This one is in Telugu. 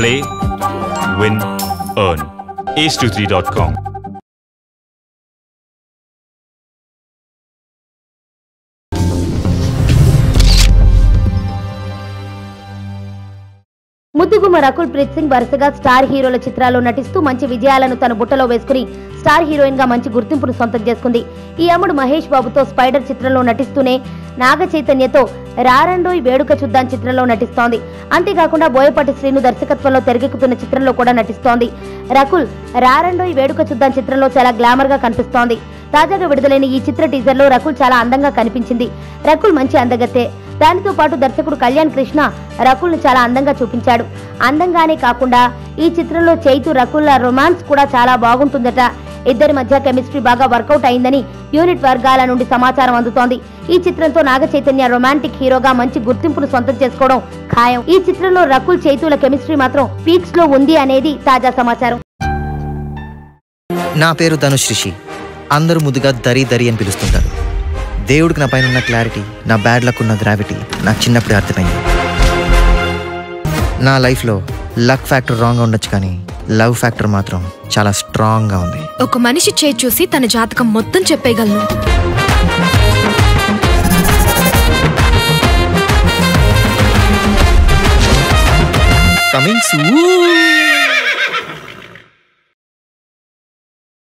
Play, win, earn. ace23.com. ముద్దుగుమ్మ Rakul Preet Singh వరుసగా స్టార్ హీరోల చిత్రాల్లో నటిస్తూ మంచి విజయాలను తన బుట్టలో వేసుకుని స్టార్ హీరోయిన్ గా మంచి గుర్తింపును సొంతం చేసుకుంది. ఈ అమ్ముడు మహేష్ బాబుతో స్పైడర్ చిత్రంలో నటిస్తూనే నాగ చైతన్యతో రారండోయ్ వేడుక చూద్దాం చిత్రంలో నటిస్తోంది. అంతేకాకుండా బోయపాటి శ్రీను దర్శకత్వంలో తెరకెక్కుతున్న చిత్రంలో కూడా నటిస్తోంది. రకుల్ రారండోయ్ వేడుక చూద్దాం చిత్రంలో చాలా గ్లామర్ గా కనిపిస్తోంది. తాజాగా విడుదలైన ఈ చిత్ర టీజర్ లో రకుల్ చాలా అందంగా కనిపించింది. రకుల్ మంచి అందగత్తే. దానితో పాటు దర్శకుడు కళ్యాణ్ కృష్ణ రకుల్ ను చాలా అందంగా చూపించాడు. అందంగానే కాకుండా ఈ చిత్రంలో చైతు రకుల్ రొమాన్స్ కూడా చాలా బాగుంటుందట. ఇద్దరి మధ్య కెమిస్ట్రీ బాగా వర్కౌట్ అయిందని యూనిట్ వర్గాల నుండి సమాచారం అందుతోంది. ఈ చిత్రంతో నాగ చైతన్య రొమాంటిక్ హీరోగా మంచి గుర్తింపును సొంతం చేసుకోవడం ఖాయం. ఈ చిత్రంలో రకుల్ చైతుల కెమిస్ట్రీ మాత్రం పీక్స్ లో ఉంది అనేది తాజా సమాచారం. నా పేరు ధనుష్ రిషి. అందరూ ముద్దుగా దరి దరి అని పిలుస్తుంటారు. దేవుడికి నా పైన ఉన్న క్లారిటీ, నా బ్యాడ్ లక్ ఉన్న గ్రావిటీ నాకు చిన్నప్పుడే అర్థమైంది. నా లైఫ్లో లక్ ఫ్యాక్టర్ రాంగ్గా ఉండొచ్చు, కానీ లవ్ ఫ్యాక్టర్ మాత్రం చాలా స్ట్రాంగ్గా ఉంది. ఒక మనిషి చేయి చూసి తన జాతకం మొత్తం చెప్పేయగలను. Coming soon.